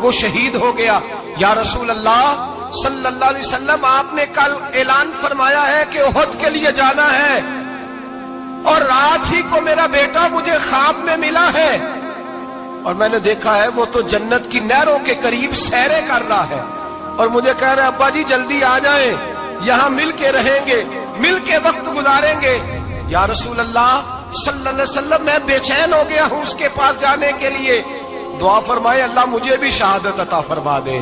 وہ شہید ہو گیا۔ یا رسول اللہ صلی اللہ علیہ وسلم، آپ نے کل اعلان فرمایا ہے کہ احد کے لیے جانا ہے، اور رات ہی کو میرا بیٹا مجھے خواب میں ملا ہے، اور میں نے دیکھا ہے وہ تو جنت کی نہروں کے قریب سیریں کر رہا ہے، اور مجھے کہہ رہے ابا جی جلدی آ جائیں، یہاں مل کے رہیں گے، مل کے وقت گزاریں گے۔ یا رسول اللہ صلی اللہ علیہ وسلم، میں بے چین ہو گیا ہوں اس کے پاس جانے کے لیے، دعا فرمائے اللہ مجھے بھی شہادت عطا فرما دے،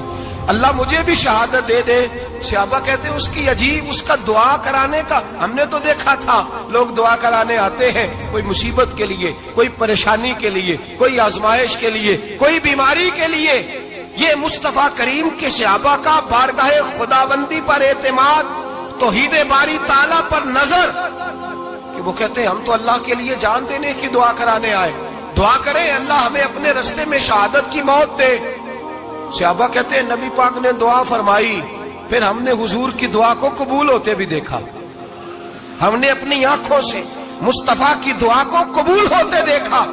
اللہ مجھے بھی شہادت دے دے۔ صحابہ کہتے ہیں اس کی عجیب، اس کا دعا کرانے کا، ہم نے تو دیکھا تھا لوگ دعا کرانے آتے ہیں کوئی مصیبت کے لیے، کوئی پریشانی کے لیے، کوئی آزمائش کے لیے، کوئی بیماری کے لیے۔ یہ مصطفیٰ کریم کے صحابہ کا بارگاہ خداوندی پر اعتماد، توحید باری تعالیٰ پر نظر، کہ وہ کہتے ہیں ہم تو اللہ کے لیے جان دینے کی دعا کرانے آئے، دعا کریں اللہ ہمیں اپنے رستے میں شہادت کی موت دے۔ صحابہ کہتے ہیں نبی پاک نے دعا فرمائی، پھر ہم نے حضور کی دعا کو قبول ہوتے بھی دیکھا، ہم نے اپنی آنکھوں سے مصطفیٰ کی دعا کو قبول ہوتے دیکھا،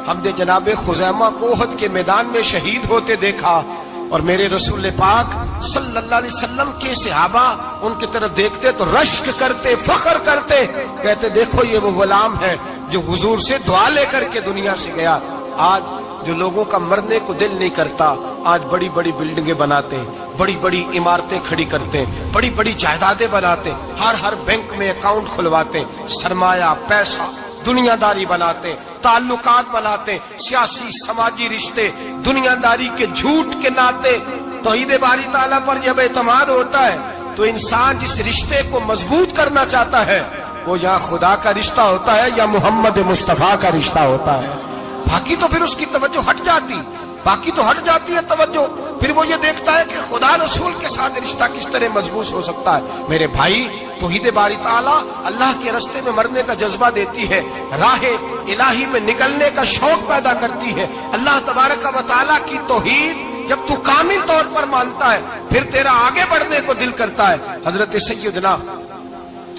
ہم نے جناب خزیمہ کو احد کے میدان میں شہید ہوتے دیکھا، اور میرے رسول پاک صلی اللہ علیہ وسلم کے صحابہ ان کی طرف دیکھتے تو رشک کرتے، فخر کرتے، کہتے دیکھو یہ وہ غلام ہے جو حضور سے دعا لے کر کے دنیا سے گیا۔ آج جو لوگوں کا مرنے کو دل نہیں کرتا، آج بڑی بڑی بلڈنگیں بناتے ہیں، بڑی بڑی عمارتیں کھڑی کرتے ہیں، بڑی بڑی جائیدادیں بناتے ہیں، ہر بینک میں اکاؤنٹ کھلواتے ہیں، سرمایہ، پیسہ، دنیا داری بناتے ہیں، تعلقات بناتے ہیں، سیاسی سماجی رشتے، دنیا داری کے جھوٹ کے ناطے۔ توحید باری تعالیٰ پر جب اعتماد ہوتا ہے تو انسان جس رشتے کو مضبوط کرنا چاہتا ہے وہ یا خدا کا رشتہ ہوتا ہے یا محمد مصطفیٰ کا رشتہ ہوتا ہے، باقی تو پھر اس کی توجہ ہٹ جاتی ہے توجہ، پھر وہ یہ دیکھتا ہے کہ خدا رسول کے ساتھ رشتہ کس طرح مضبوط ہو سکتا ہے۔ میرے بھائی، توحید باری تعالیٰ اللہ کے رستے میں مرنے کا جذبہ دیتی ہے، راہ الہی میں نکلنے کا شوق پیدا کرتی ہے۔ اللہ تبارک و تعالیٰ کی توحید جب تو کامل طور پر مانتا ہے پھر تیرا آگے بڑھنے کو دل کرتا ہے۔ حضرت سیدنا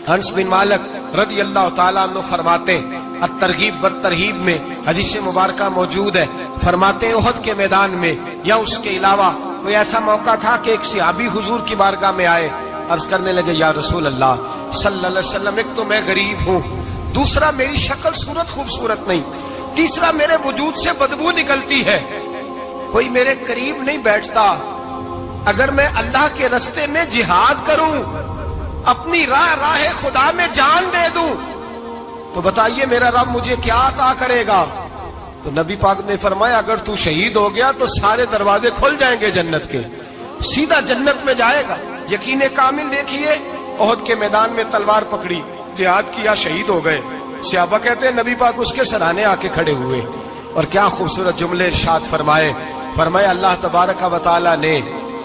انس بن مالک رضی اللہ تعالیٰ عنہ فرماتے ہیں، الترغیب والترہیب میں حدیث مبارکہ موجود ہے، فرماتے ہیں احد کے میدان میں یا اس کے علاوہ کوئی ایسا موقع تھا کہ ایک صحابی حضور کی بارگاہ میں آئے، عرض کرنے لگے یا رسول اللہ صلی اللہ علیہ وسلم، ایک تو میں غریب ہوں، دوسرا میری شکل صورت خوبصورت نہیں، تیسرا میرے وجود سے بدبو نکلتی ہے، کوئی میرے قریب نہیں بیٹھتا، اگر میں اللہ کے رستے میں جہاد کروں، اپنی راہ خدا میں جان دے دوں، تو بتائیے میرا رب مجھے کیا عطا کرے گا؟ تو نبی پاک نے فرمایا اگر تو شہید ہو گیا تو سارے دروازے کھل جائیں گے جنت کے، سیدھا جنت میں جائے گا۔ یقین کامل دیکھیے، احد کے میدان میں تلوار پکڑی، جہاد کیا، شہید ہو گئے۔ صحابہ کہتے ہیں نبی پاک اس کے سرانے آ کے کھڑے ہوئے، اور کیا خوبصورت جملے ارشاد فرمائے اللہ تبارک و تعالیٰ نے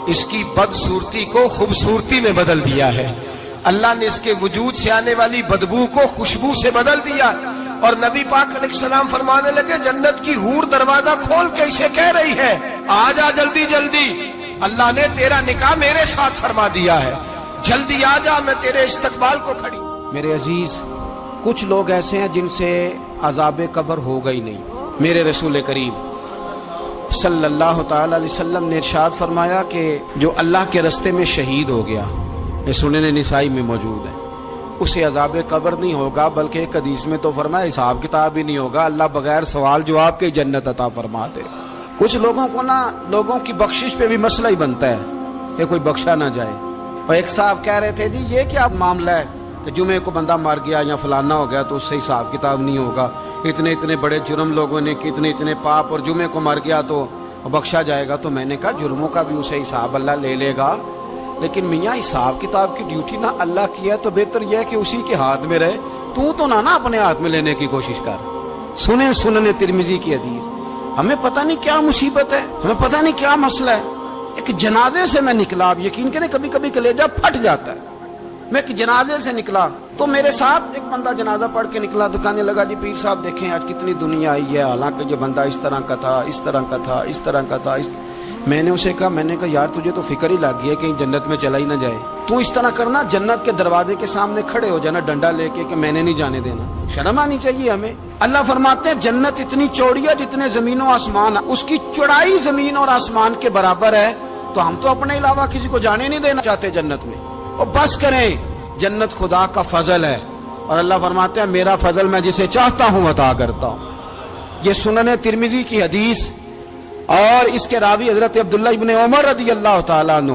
اس کی بدصورتی کو خوبصورتی میں بدل دیا ہے، اللہ نے اس کے وجود سے آنے والی بدبو کو خوشبو سے بدل دیا، اور نبی پاک علیہ السلام فرمانے لگے جنت کی حور دروازہ کھول کے اسے کہہ رہی ہے آ جا جلدی جلدی، اللہ نے تیرا نکاح میرے ساتھ فرما دیا ہے، جلدی آ جا، میں تیرے استقبال کو کھڑی۔ میرے عزیز، کچھ لوگ ایسے ہیں جن سے عذاب قبر ہوگا ہی نہیں۔ میرے رسول کریم صلی اللہ تعالی علیہ وسلم نے ارشاد فرمایا کہ جو اللہ کے رستے میں شہید ہو گیا، یہ سنن نسائی میں موجود ہے، اسے عذاب قبر نہیں ہوگا، بلکہ ایک حدیث میں تو فرمایا حساب کتاب ہی نہیں ہوگا، اللہ بغیر سوال جواب کے جنت عطا فرما دے۔ کچھ لوگوں کو لوگوں کی بخشش پہ بھی مسئلہ ہی بنتا ہے کہ کوئی بخشا نہ جائے۔ اور ایک صاحب کہہ رہے تھے جی یہ کیا معاملہ ہے کہ جمعے کو بندہ مر گیا یا فلانا ہو گیا تو اس سے حساب کتاب نہیں ہوگا، اتنے بڑے جرم لوگوں نے اتنے پاپ، اور جمعے کو مر گیا تو بخشا جائے گا۔ تو میں نے کہا جرموں کا بھی اسے حساب اللہ لے لے گا، لیکن میاں حساب کتاب کی ڈیوٹی نہ اللہ کی ہے، تو بہتر یہ ہے کہ اسی کے ہاتھ میں رہے، تو نہ اپنے ہاتھ میں لینے کی کوشش کر۔ سنن ترمذی کی حدیث، ہمیں پتہ نہیں کیا مصیبت ہے، ہمیں پتہ نہیں کیا مسئلہ ہے۔ ایک جنازے سے میں نکلا، آپ یقین کریں کبھی کبھی کلیجہ پھٹ جاتا ہے۔ میں ایک جنازے سے نکلا تو میرے ساتھ ایک بندہ جنازہ پڑھ کے نکلا، تو کہنے لگا جی پیر صاحب دیکھیں آج کتنی دنیا آئی ہے، حالانکہ یہ بندہ اس طرح کا تھا، اس طرح کا تھا، اس طرح کا تھا۔ میں نے اسے کہا یار تجھے تو فکر ہی لگ گئی ہے کہیں جنت میں چلا ہی نہ جائے. تو اس طرح کرنا, جنت کے دروازے کے سامنے کھڑے ہو جانا ڈنڈا لے کے کہ میں نے نہیں جانے دینا. شرم آنی چاہیے ہمیں. اللہ فرماتے ہیں جنت اتنی چوڑی ہے جتنے زمین و آسمان, اس کی چوڑائی زمین اور آسمان کے برابر ہے. تو ہم تو اپنے علاوہ کسی کو جانے نہیں دینا چاہتے جنت میں. اور بس کریں, جنت خدا کا فضل ہے. اور اللہ فرماتے ہیں میرا فضل میں جسے چاہتا ہوں عطا کرتا ہوں. یہ سنن ترمذی کی حدیث, اور اس کے راوی حضرت عبداللہ ابن عمر رضی اللہ تعالیٰ عنہ.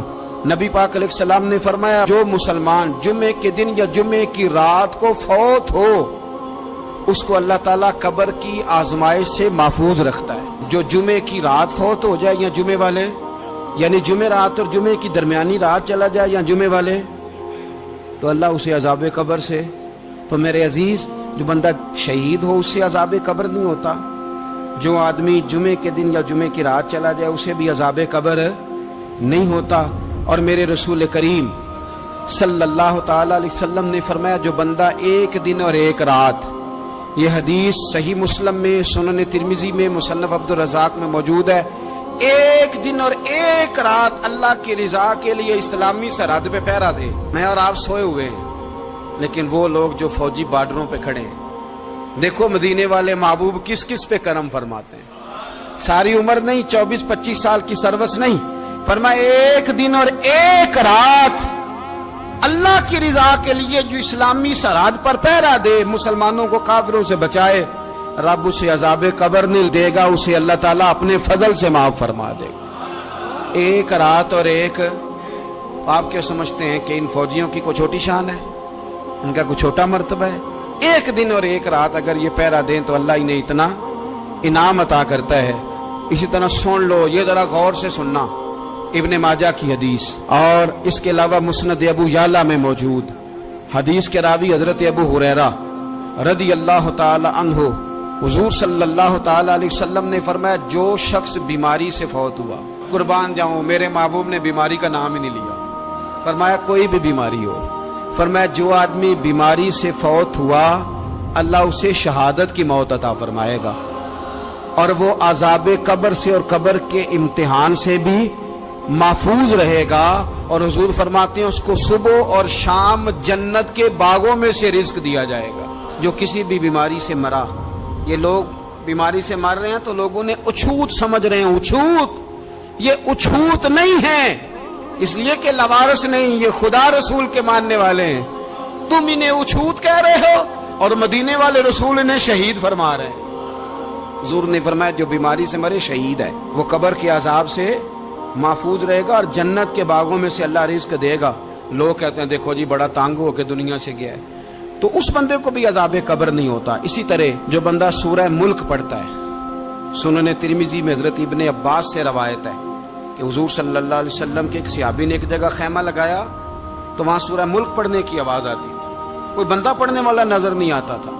نبی پاک علیہ السلام نے فرمایا جو مسلمان جمعے کے دن یا جمعے کی رات کو فوت ہو اس کو اللہ تعالیٰ قبر کی آزمائش سے محفوظ رکھتا ہے. جو جمعے کی رات فوت ہو جائے یا جمعے والے, یعنی جمعے رات اور جمعے کی درمیانی رات چلا جائے یا جمعے والے, تو اللہ اسے عذاب قبر سے. تو میرے عزیز, جو بندہ شہید ہو اس سے عذاب قبر نہیں ہوتا. جو آدمی جمعے کے دن یا جمعے کی رات چلا جائے اسے بھی عذاب قبر نہیں ہوتا. اور میرے رسول کریم صلی اللہ تعالی علیہ وسلم نے فرمایا جو بندہ ایک دن اور ایک رات, یہ حدیث صحیح مسلم میں, سنن ترمذی میں, مصنف عبد الرزاق میں موجود ہے, ایک دن اور ایک رات اللہ کی رضا کے لیے اسلامی سرحد پہ پہرا دے. میں اور آپ سوئے ہوئے ہیں, لیکن وہ لوگ جو فوجی بارڈروں پہ کھڑے ہیں, دیکھو مدینے والے محبوب کس کس پہ کرم فرماتے ہیں. ساری عمر نہیں, 24-25 سال کی سروس نہیں, فرمایا ایک دن اور ایک رات اللہ کی رضا کے لیے جو اسلامی سرحد پر پہرا دے, مسلمانوں کو کافروں سے بچائے, رب اسے عذاب قبر نہیں دے گا, اسے اللہ تعالیٰ اپنے فضل سے معاف فرما دے گا. ایک رات اور ایک. آپ کیا سمجھتے ہیں کہ ان فوجیوں کی کوئی چھوٹی شان ہے, ان کا کوئی چھوٹا مرتبہ ہے؟ ایک دن اور ایک رات اگر یہ پہرا دیں تو اللہ انہیں اتنا انعام عطا کرتا ہے. اسی طرح سن لو, یہ ذرا غور سے سننا, ابن ماجہ کی حدیث, اور اس کے علاوہ مسند ابو یعلا میں موجود حدیث کے راوی حضرت ابو ہریرہ رضی اللہ تعالی عنہ, حضور صلی اللہ تعالی علیہ وسلم نے فرمایا جو شخص بیماری سے فوت ہوا, قربان جاؤں میرے محبوب نے بیماری کا نام ہی نہیں لیا, فرمایا کوئی بھی بیماری ہو, فرمایا جو آدمی بیماری سے فوت ہوا اللہ اسے شہادت کی موت عطا فرمائے گا, اور وہ عذاب قبر سے اور قبر کے امتحان سے بھی محفوظ رہے گا. اور حضور فرماتے ہیں اس کو صبح اور شام جنت کے باغوں میں سے رزق دیا جائے گا. جو کسی بھی بیماری سے مرا, یہ لوگ بیماری سے مر رہے ہیں تو لوگوں نے اچھوت سمجھ رہے ہیں, اچھوت, یہ اچھوت نہیں ہے, اس لیے کہ لوارث نہیں, یہ خدا رسول کے ماننے والے ہیں. تم انہیں اچھوت کہہ رہے ہو اور مدینے والے رسول انہیں شہید فرما رہے ہیں. حضور نے فرمایا جو بیماری سے مرے شہید ہے, وہ قبر کے عذاب سے محفوظ رہے گا اور جنت کے باغوں میں سے اللہ رزق دے گا. لوگ کہتے ہیں دیکھو جی بڑا تانگ ہو کے دنیا سے گیا ہے, تو اس بندے کو بھی عذاب قبر نہیں ہوتا. اسی طرح جو بندہ سورہ ملک پڑھتا ہے, سنن ترمذی میں حضرت ابن عباس سے روایت ہے کہ حضور صلی اللہ علیہ وسلم کے ایک صحابی نے ایک جگہ خیمہ لگایا تو وہاں سورہ ملک پڑھنے کی آواز آتی تھی, کوئی بندہ پڑھنے والا نظر نہیں آتا تھا.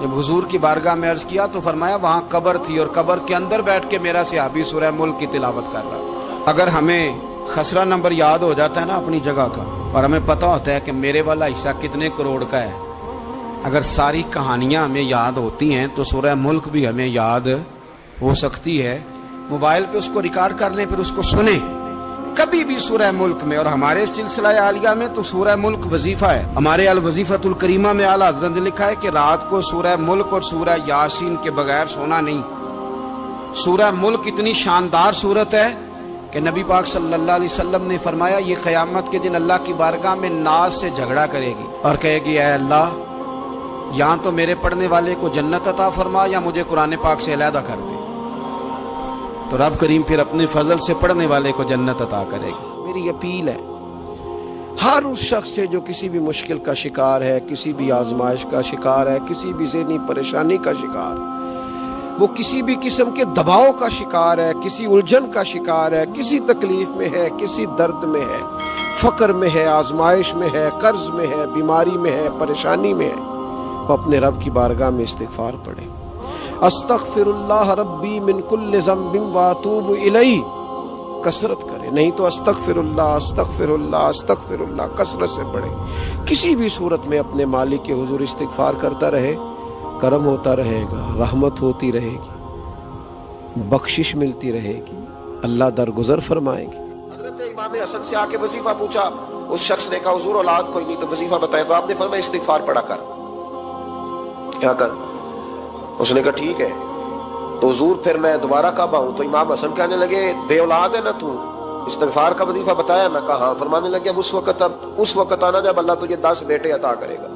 جب حضور کی بارگاہ میں عرض کیا تو فرمایا وہاں قبر تھی اور قبر کے اندر بیٹھ کے میرا صحابی سورہ ملک کی تلاوت کر رہا تھا. اگر ہمیں خسرہ نمبر یاد ہو جاتا ہے نا اپنی جگہ کا, اور ہمیں پتہ ہوتا ہے کہ میرے والا حصہ کتنے کروڑ کا ہے, اگر ساری کہانیاں ہمیں یاد ہوتی ہیں تو سورہ ملک بھی ہمیں یاد ہو سکتی ہے. موبائل پہ اس کو ریکارڈ کر لیں, پھر اس کو سنیں کبھی بھی سورہ ملک میں. اور ہمارے سلسلہ عالیہ میں تو سورہ ملک وظیفہ ہے. ہمارے الوظیفۃ الکریمہ میں اعلیٰ حضرت نے لکھا ہے کہ رات کو سورہ ملک اور سورہ یاسین کے بغیر سونا نہیں. سورہ ملک اتنی شاندار سورت ہے کہ نبی پاک صلی اللہ علیہ وسلم نے فرمایا یہ قیامت کے دن اللہ کی بارگاہ میں ناز سے جھگڑا کرے گی اور کہے گی اے اللہ یہاں تو میرے پڑھنے والے کو جنت عطا فرما یا مجھے قرآن پاک سے علیحدہ کر دے. تو رب کریم پھر اپنے فضل سے پڑھنے والے کو جنت عطا کرے گی. میری اپیل ہے ہر اس شخص سے جو کسی بھی مشکل کا شکار ہے, کسی بھی آزمائش کا شکار ہے, کسی بھی ذہنی پریشانی کا شکار ہے, وہ کسی بھی قسم کے دباؤ کا شکار ہے, کسی الجھن کا شکار ہے, کسی تکلیف میں ہے, کسی درد میں ہے, فقر میں ہے, آزمائش میں ہے, قرض میں ہے, بیماری میں ہے, پریشانی میں ہے, وہ اپنے رب کی بارگاہ میں استغفار پڑھے. استغفر اللہ ربی من کل ذنب واتوب الیہ کثرت کرے, نہیں تو استغفر اللہ استغفر اللہ استغفر اللہ کثرت سے پڑھے. کسی بھی صورت میں اپنے مالک کے حضور استغفار کرتا رہے, کرم ہوتا رہے گا, رحمت ہوتی رہے گی, بخشش ملتی رہے گی, اللہ درگزر فرمائے گی۔ حضرت امام حسن سے آ کے وظیفہ پوچھا، اس شخص نے کہا حضور اولاد کوئی نہیں تو وظیفہ بتایا، تو آپ نے فرمایا استغفار پڑھا کر۔ کیا کر؟ اس نے کہا ٹھیک ہے۔ تو حضور پھر میں دوبارہ کب آؤں؟ تو امام حسن کہنے لگے بے اولاد ہے نا تو، استغفار کا وظیفہ بتایا نا؟ کہا ہاں۔ فرمانے لگے اب اس وقت آنا جب اللہ تجھے 10 بیٹے عطا کرے گا۔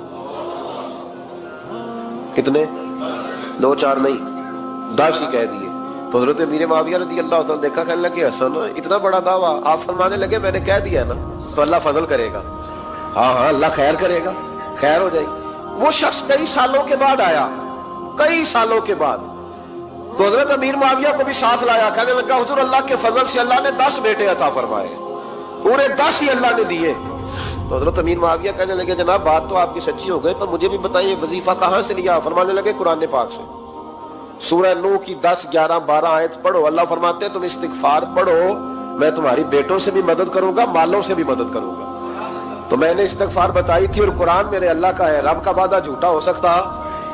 کتنے؟ 2 4 نہیں، 10 ہی کہہ دیے۔ تو حضرت امیر معاویہ رضی اللہ تعالیٰ دیکھا، کہنے لگے حسن اتنا بڑا دعویٰ؟ آپ فرمانے لگے میں نے کہہ دیا نا تو اللہ فضل کرے گا۔ ہاں ہاں اللہ خیر کرے گا، خیر ہو جائے گی۔ وہ شخص کئی سالوں کے بعد آیا، کئی سالوں کے بعد، تو حضرت امیر معاویہ کو بھی ساتھ لایا، کہنے لگا حضور اللہ کے فضل سے اللہ نے 10 بیٹے عطا فرمائے، پورے 10 ہی اللہ نے دیے۔ تو حضرت امیر معاویہ کہنے لگے جناب بات تو آپ کی سچی ہو گئی، پر مجھے بھی بتائیے وظیفہ کہاں سے لیا؟ فرمانے لگے قرآن پاک سے، سورہ نوح کی 10 11 12 آیت پڑھو۔ اللہ فرماتے ہیں تم استغفار پڑھو، میں تمہاری بیٹوں سے بھی مدد کروں گا، مالوں سے بھی مدد کروں گا۔ تو میں نے استغفار بتائی تھی اور قرآن میرے اللہ کا ہے، رب کا وعدہ جھوٹا ہو سکتا؟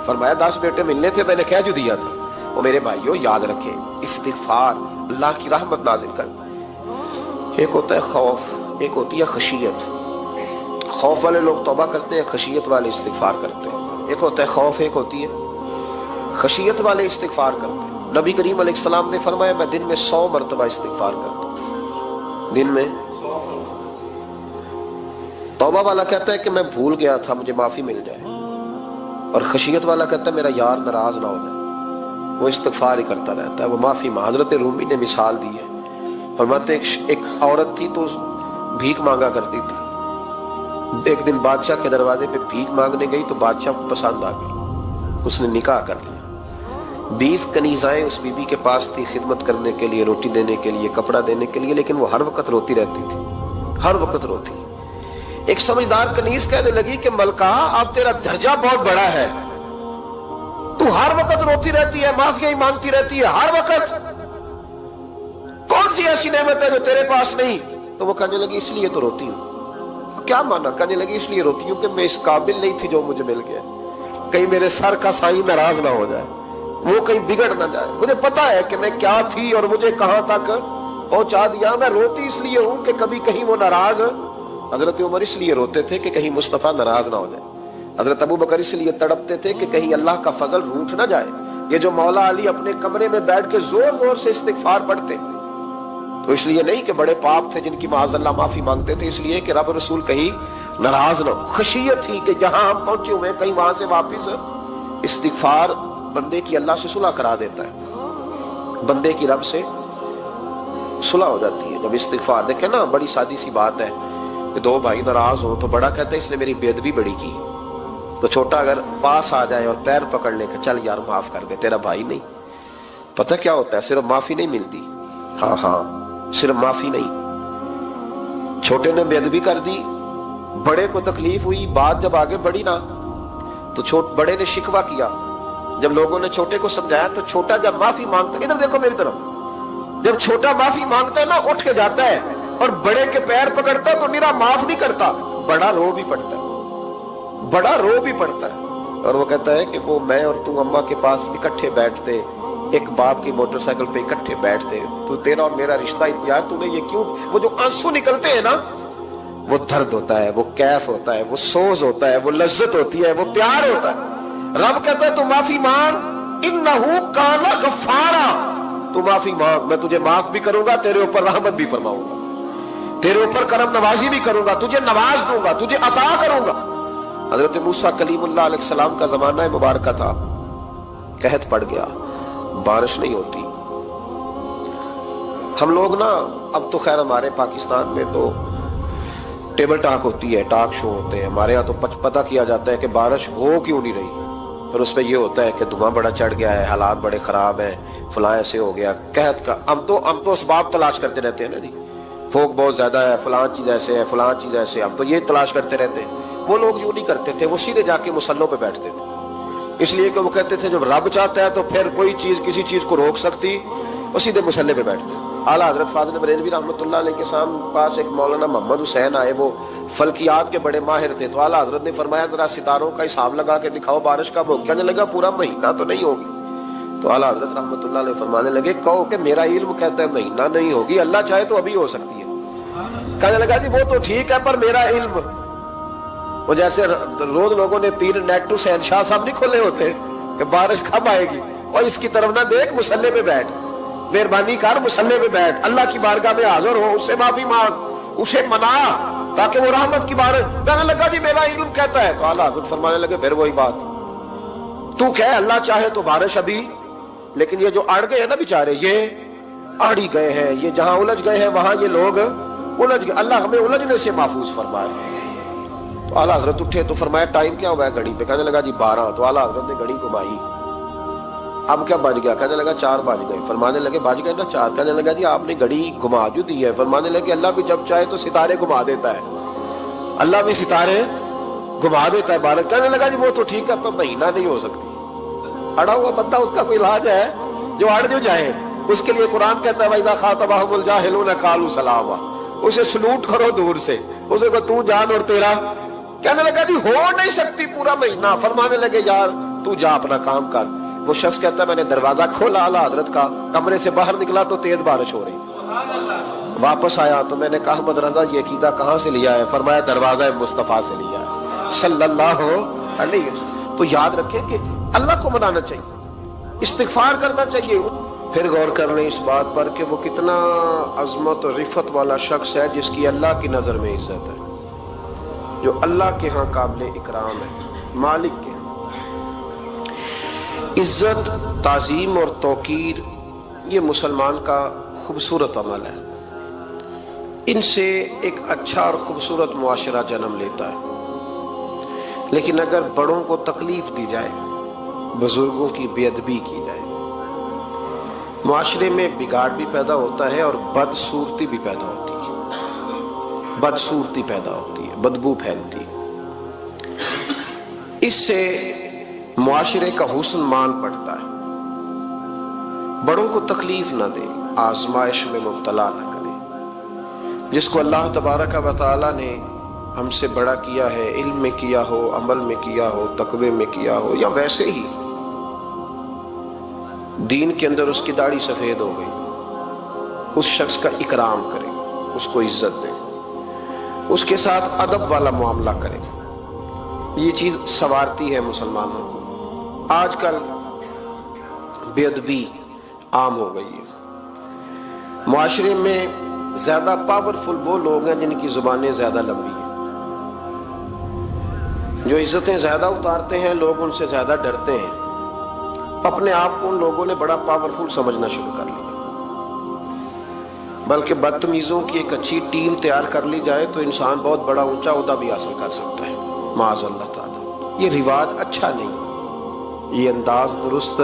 فرمایا 10 بیٹے ملنے تھے، میں نے کہہ جو دیا تھا۔ وہ میرے بھائیوں یاد رکھیں، استغفار اللہ کی رحمت نازل کرتا ہے۔ ایک ہوتا ہے خوف، ایک ہوتی ہے خشیت۔ خوف والے لوگ توبہ کرتے ہیں، خشیت والے استغفار کرتے ہیں۔ ایک ہوتا ہے خوف، ایک ہوتی ہے خشیت والے استغفار کرتے ہیں۔ نبی کریم علیہ السلام نے فرمایا میں دن میں 100 مرتبہ استغفار کرتا ہوں، دن میں۔ توبہ والا کہتا ہے کہ میں بھول گیا تھا، مجھے معافی مل جائے، اور خشیت والا کہتا ہے میرا یار ناراض نہ ہو جائے، وہ استغفار ہی کرتا رہتا ہے، وہ معافی مانگ۔ حضرت رومی نے مثال دی ہے، فرماتے ایک عورت تھی تو بھیک مانگا کرتی تھی، ایک دن بادشاہ کے دروازے پہ بھیک مانگنے گئی تو بادشاہ کو پسند آ گئی، اس نے نکاح کر لیا۔ 20 کنیزائیں اس بی بی کے پاس تھی خدمت کرنے کے لیے، روٹی دینے کے لیے، کپڑا دینے کے لیے، لیکن وہ ہر وقت روتی رہتی تھی، ہر وقت روتی۔ ایک سمجھدار کنیز کہنے لگی کہ ملکہ اب تیرا درجہ بہت بڑا ہے، تو ہر وقت روتی رہتی ہے، معافیاں ہی مانگتی رہتی ہے ہر وقت، کون سی ایسی نعمت ہے جو تیرے پاس نہیں؟ تو وہ کہنے لگی اس لیے تو روتی ہوں۔ کیا مانا؟ کہنے لگی اس لیے روتی ہوں کہ میں اس قابل نہیں تھی جو مجھے مل گیا، کہیں میرے سر کا سائیں ناراض نہ ہو جائے، وہ کہیں بگڑ نہ جائے، مجھے پتا ہے کہ میں کیا تھی اور مجھے کہاں تک پہنچا دیا، میں روتی اس لیے ہوں کہ کبھی کہیں وہ ناراض۔ حضرت عمر اس لیے روتے تھے کہ کہیں مصطفیٰ ناراض نہ ہو جائے، حضرت ابو بکر اس لیے تڑپتے تھے کہ کہیں اللہ کا فضل روٹ نہ جائے۔ یہ جو مولا علی اپنے کمرے میں بیٹھ کے زور زور سے استغفار پڑھتے تو اس لیے نہیں کہ بڑے پاپ تھے جن کی معاذ اللہ معافی مانگتے تھے، اس لیے کہ رب رسول کہیں ناراض نہ ہو۔ خشیت تھی کہ جہاں ہم پہنچے ہوئے کہیں وہاں سے واپس۔ استغفار بندے کی اللہ سے صلح کرا دیتا ہے، بندے کی رب سے صلح ہو جاتی ہے جب استغفار۔ دیکھیں نا بڑی سادی سی بات ہے کہ 2 بھائی ناراض ہو تو بڑا کہتا ہے اس نے میری بے ادبی بڑی کی، تو چھوٹا اگر پاس آ جائے اور پیر پکڑ لے کہ چل یار معاف کر دے، تیرا بھائی نہیں۔ پتہ کیا ہوتا ہے؟ صرف معافی نہیں ملتی، ہاں صرف معافی نہیں، چھوٹے نے بے ادبی کر دی، بڑے کو تکلیف ہوئی، بات جب آگے بڑھی نا تو بڑے نے شکوہ کیا، جب لوگوں نے چھوٹے کو سمجھایا تو چھوٹا جب معافی مانگتا ہے، ادھر دیکھو میری طرف، جب چھوٹا معافی مانگتا ہے نا اٹھ کے جاتا ہے اور بڑے کے پیر پکڑتا ہے تو میرا معاف نہیں کرتا، بڑا رو بھی پڑتا ہے، بڑا رو بھی پڑتا ہے، اور وہ کہتا ہے کہ وہ میں اور تو اماں کے پاس اکٹھے بیٹھتے، ایک باپ کی موٹر سائیکل پہ اکٹھے بیٹھتے، تو تیرا اور میرا رشتہ یار تو نے یہ کیوں؟ وہ جو آنسو نکلتے ہیں نا وہ درد ہوتا ہے، وہ کیف ہوتا ہے، وہ سوز ہوتا ہے، وہ لذت ہوتی ہے، وہ پیار ہوتا ہے۔ رب کہتا ہے تو معافی مانگ، انہو کان غفارا، تو معافی مانگ، میں تجھے معاف بھی کروں گا، تیرے اوپر رحمت بھی فرماؤں گا، تیرے اوپر کرم نوازی بھی کروں گا، تجھے نواز دوں گا، تجھے عطا کروں گا۔ حضرت موسیٰ کلیم اللہ علیہ السلام کا زمانہ مبارکہ تھا، قحط پڑ گیا، بارش نہیں ہوتی۔ ہم لوگ نا اب تو خیر ہمارے پاکستان میں تو ٹیبل ٹاک ہوتی ہے، ٹاک شو ہوتے ہیں، ہمارے ہاں تو پتہ کیا جاتا ہے کہ بارش ہو کیوں نہیں رہی، اور اس پہ یہ ہوتا ہے کہ دھواں بڑا چڑھ گیا ہے، حالات بڑے خراب ہیں، فلاں ایسے ہو گیا قحط کا۔ ہم تو اسباب تلاش کرتے رہتے ہیں نا جی، پھوک بہت زیادہ ہے، فلاں چیز ایسے ہے، فلاں چیز ایسے، ہم تو یہ تلاش کرتے رہتے ہیں۔ وہ لوگ یوں نہیں کرتے تھے، وہ سیدھے جا کے مسلوں پہ بیٹھتے تھے، اس لیے کہ وہ کہتے تھے جب رب چاہتا ہے تو پھر کوئی چیز کسی چیز کو روک سکتی، وہ سیدھے مسلے پہ بیٹھتے۔ اعلیٰ حضرت فاضل بریلوی رحمۃ اللہ علیہ کے پاس ایک مولانا محمد حسین آئے، وہ فلکیات کے بڑے ماہر تھے، تو اعلیٰ حضرت نے فرمایا ذرا ستاروں کا حساب لگا کے دکھاؤ بارش کب ہوگی؟ کہنے لگا پورا مہینہ تو نہیں ہوگی۔ تو اعلیٰ حضرت رحمۃ اللہ علیہ فرمانے لگے کہو کہ میرا علم کہتا ہے مہینہ نہیں ہوگی، اللہ چاہے تو ابھی ہو سکتی ہے۔ کہنے لگا جی وہ تو ٹھیک ہے پر میرا علم، وہ جیسے روز لوگوں نے پیر نیٹ ٹو شہنشاہ صاحب نہیں کھولے ہوتے کہ بارش کب آئے گی، اور اس کی طرف نہ دیکھ، مصلے پہ بیٹھ، مہربانی کر مصلے پہ بیٹھ، اللہ کی بارگاہ میں حاضر ہو، اس سے معافی مانگ، اسے منا تاکہ وہ رحمت کی بارش۔ کہنے لگا جی میرا علم کہتا ہے، تو اعلیٰ حضرت فرمانے لگے پھر وہی بات، تو کہہ اللہ چاہے تو بارش ابھی، لیکن یہ جو اڑ گئے ہیں نا بیچارے، یہ اڑ ہی گئے ہیں، یہ جہاں الجھ گئے ہیں وہاں یہ لوگ الجھ گئے، اللہ ہمیں الجھنے سے محفوظ فرمائے۔ تو اعلیٰ حضرت اٹھے تو فرمایا ٹائم کیا ہوا ہے گھڑی پہ؟ کہنے لگا جی 12۔ تو اعلیٰ حضرت نے گھڑی گھمائی، اب کیا بج گیا؟ کہنے لگا 4 بج گئے۔ فرمانے لگے بج گئے نا 4؟ کہنے لگا جی آپ نے گھڑی گھما جو دی ہے۔ فرمانے لگے اللہ بھی جب چاہے تو ستارے گھما دیتا ہے، اللہ بھی ستارے گھما دیتا ہے بارش۔ کہنے لگا جی وہ تو ٹھیک ہے پر مہینہ نہیں ہو سکتی، اڑا ہوا بندہ اس کا کوئی علاج ہے جو اڑ جو جائے، اس کے لیے قرآن کہتا ہے وَإِذَا خَاطَبَهُمُ الْجَاهِلُونَ قَالُوا سَلَامًا، اسے سلوٹ کرو دور سے، اسے کو تو جان اور تیرا۔ کہنے لگا جی ہو نہیں سکتی پورا مہینہ۔ فرمانے لگے یار تو جا اپنا کام کر۔ وہ شخص کہتا ہے میں نے دروازہ کھولا اعلیٰ حضرت کا، کمرے سے باہر نکلا تو تیز بارش ہو رہی، واپس آیا تو میں نے کہا احمد رضا یہ عقیدہ کہاں سے لیا ہے؟ فرمایا دروازہ مصطفیٰ سے لیا ہے صلی اللہ علیہ وسلم۔ تو یاد رکھیں کہ اللہ کو منانا چاہیے، استغفار کرنا چاہیے۔ پھر غور کر لیں اس بات پر کہ وہ کتنا عظمت اور رفت والا شخص ہے جس کی اللہ کی نظر میں عزت ہے، جو اللہ کے ہاں قابل اکرام ہے، مالک کے ہاں۔ عزت، تعظیم اور توقیر یہ مسلمان کا خوبصورت عمل ہے، ان سے ایک اچھا اور خوبصورت معاشرہ جنم لیتا ہے۔ لیکن اگر بڑوں کو تکلیف دی جائے، بزرگوں کی بے ادبی کی جائے، معاشرے میں بگاڑ بھی پیدا ہوتا ہے اور بدصورتی بھی پیدا ہوتی ہے، بدصورتی پیدا ہوتی ہے، بدبو پھیلتی ہے، اس سے معاشرے کا حسن مان پڑتا ہے۔ بڑوں کو تکلیف نہ دے، آزمائش میں مبتلا نہ کرے۔ جس کو اللہ تبارک و تعالی نے ہم سے بڑا کیا ہے، علم میں کیا ہو، عمل میں کیا ہو، تقوی میں کیا ہو، یا ویسے ہی دین کے اندر اس کی داڑھی سفید ہو گئی، اس شخص کا اکرام کرے، اس کو عزت دے، اس کے ساتھ ادب والا معاملہ کرے۔ یہ چیز سنوارتی ہے مسلمانوں کو۔ آج کل بے ادبی عام ہو گئی ہے، معاشرے میں زیادہ پاورفل وہ لوگ ہیں جن کی زبانیں زیادہ لمبی ہیں، جو عزتیں زیادہ اتارتے ہیں، لوگ ان سے زیادہ ڈرتے ہیں، اپنے آپ کو ان لوگوں نے بڑا پاورفل سمجھنا شروع کر لیا۔ بلکہ بدتمیزوں کی ایک اچھی ٹیم تیار کر لی جائے تو انسان بہت بڑا اونچا عہدہ بھی حاصل کر سکتا ہے، معاذ اللہ تعالی۔ یہ رواج اچھا نہیں، یہ انداز درست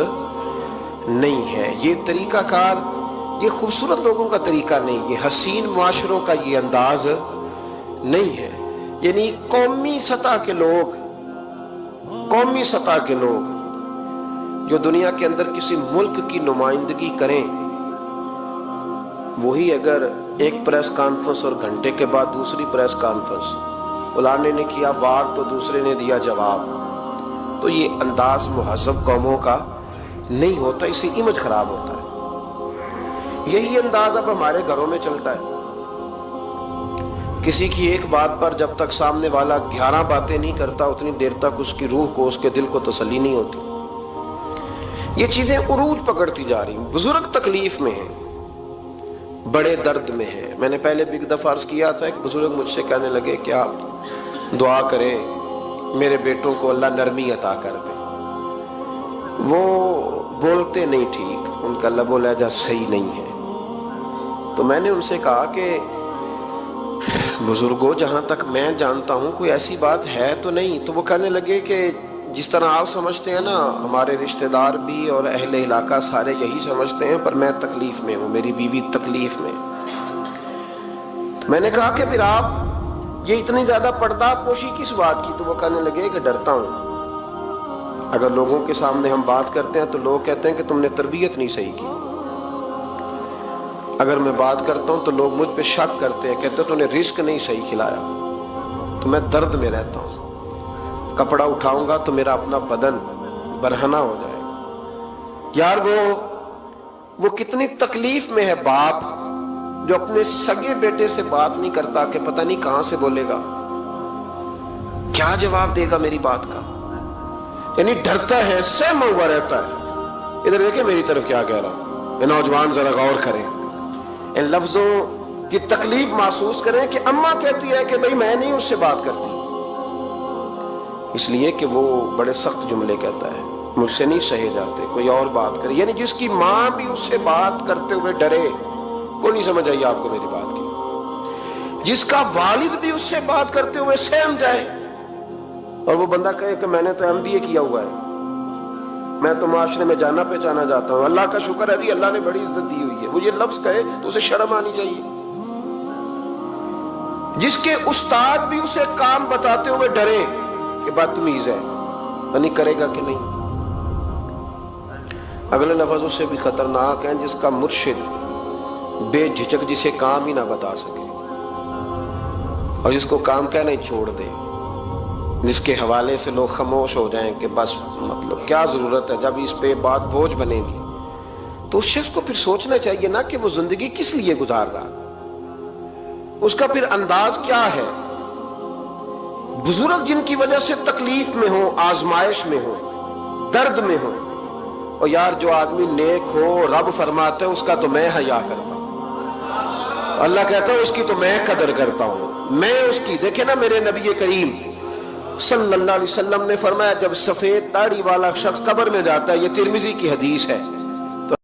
نہیں ہے، یہ طریقہ کار، یہ خوبصورت لوگوں کا طریقہ نہیں، یہ حسین معاشروں کا یہ انداز نہیں ہے۔ یعنی قومی سطح کے لوگ جو دنیا کے اندر کسی ملک کی نمائندگی کریں، وہی اگر ایک پریس کانفرنس اور گھنٹے کے بعد دوسری پریس کانفرنس، فلانے نے کیا وار تو دوسرے نے دیا جواب، تو یہ انداز مہذب قوموں کا نہیں ہوتا، اس سے امیج خراب ہوتا ہے۔ یہی انداز اب ہمارے گھروں میں چلتا ہے، کسی کی ایک بات پر جب تک سامنے والا 11 باتیں نہیں کرتا اتنی دیر تک اس کی روح کو، اس کے دل کو تسلی نہیں ہوتی۔ یہ چیزیں عروج پکڑتی جا رہی ہیں، بزرگ تکلیف میں ہیں، بڑے درد میں ہیں۔ میں نے پہلے بھی ایک دفعہ عرض کیا تھا، ایک بزرگ مجھ سے کہنے لگے کہ آپ دعا کریں میرے بیٹوں کو اللہ نرمی عطا کر دے، وہ بولتے نہیں ٹھیک، ان کا لب و لہجہ صحیح نہیں ہے۔ تو میں نے ان سے کہا کہ بزرگوں جہاں تک میں جانتا ہوں کوئی ایسی بات ہے تو نہیں۔ تو وہ کہنے لگے کہ جس طرح آپ سمجھتے ہیں نا، ہمارے رشتہ دار بھی اور اہل علاقہ سارے یہی سمجھتے ہیں، پر میں تکلیف میں ہوں، میری بیوی تکلیف میں۔ میں نے کہا کہ پھر آپ یہ اتنی زیادہ پردہ پوشی کس بات کی؟ تو وہ کہنے لگے کہ ڈرتا ہوں، اگر لوگوں کے سامنے ہم بات کرتے ہیں تو لوگ کہتے ہیں کہ تم نے تربیت نہیں صحیح کی، اگر میں بات کرتا ہوں تو لوگ مجھ پہ شک کرتے ہیں، کہتے ہیں تو نے رزق نہیں صحیح کھلایا، تو میں درد میں رہتا ہوں، کپڑا اٹھاؤں گا تو میرا اپنا بدن برہنہ ہو جائے گا۔ یار وہ کتنی تکلیف میں ہے باپ جو اپنے سگے بیٹے سے بات نہیں کرتا کہ پتہ نہیں کہاں سے بولے گا، کیا جواب دے گا میری بات کا، یعنی ڈرتا ہے، سہما ہوا رہتا ہے۔ ادھر دیکھیں میری طرف کیا کہہ رہا ہوں، یہ نوجوان ذرا غور کریں، ان لفظوں کی تکلیف محسوس کریں کہ اماں کہتی ہے کہ بھئی میں نہیں اس سے بات کرتی، اس لیے کہ وہ بڑے سخت جملے کہتا ہے، مجھ سے نہیں سہے جاتے، کوئی اور بات کرے، یعنی جس کی ماں بھی اس سے بات کرتے ہوئے ڈرے۔ کوئی نہیں سمجھ آئی آپ کو میری بات کی؟ جس کا والد بھی اس سے بات کرتے ہوئے سہم جائے اور وہ بندہ کہے کہ میں نے تو MBA کیا ہوا ہے، میں تو معاشرے میں جانا پہچانا جاتا ہوں، اللہ کا شکر ہے جی اللہ نے بڑی عزت دی ہوئی ہے، وہ یہ لفظ کہے تو اسے شرم آنی چاہیے۔ جس کے استاد بھی اسے کام بتاتے ہوئے ڈرے کہ بدتمیز ہے، نہیں کرے گا کہ نہیں۔ اگلے لفظ اس سے بھی خطرناک ہیں، جس کا مرشد بے جھجک جسے کام ہی نہ بتا سکے اور جس کو کام کہنا ہی چھوڑ دے، جس کے حوالے سے لوگ خاموش ہو جائیں کہ بس مطلب کیا ضرورت ہے، جب اس پہ بات بوجھ بنے گی تو اس شخص کو پھر سوچنا چاہیے نا کہ وہ زندگی کس لیے گزار رہا، اس کا پھر انداز کیا ہے۔ بزرگ جن کی وجہ سے تکلیف میں ہو، آزمائش میں ہو، درد میں ہو، اور یار جو آدمی نیک ہو رب فرماتا ہے اس کا تو میں حیا کرتا ہوں، اللہ کہتا ہے اس کی تو میں قدر کرتا ہوں، میں اس کی۔ دیکھیں نا میرے نبی کریم صلی اللہ علیہ وسلم نے فرمایا جب سفید داڑھی والا شخص قبر میں جاتا ہے، یہ ترمذی کی حدیث ہے،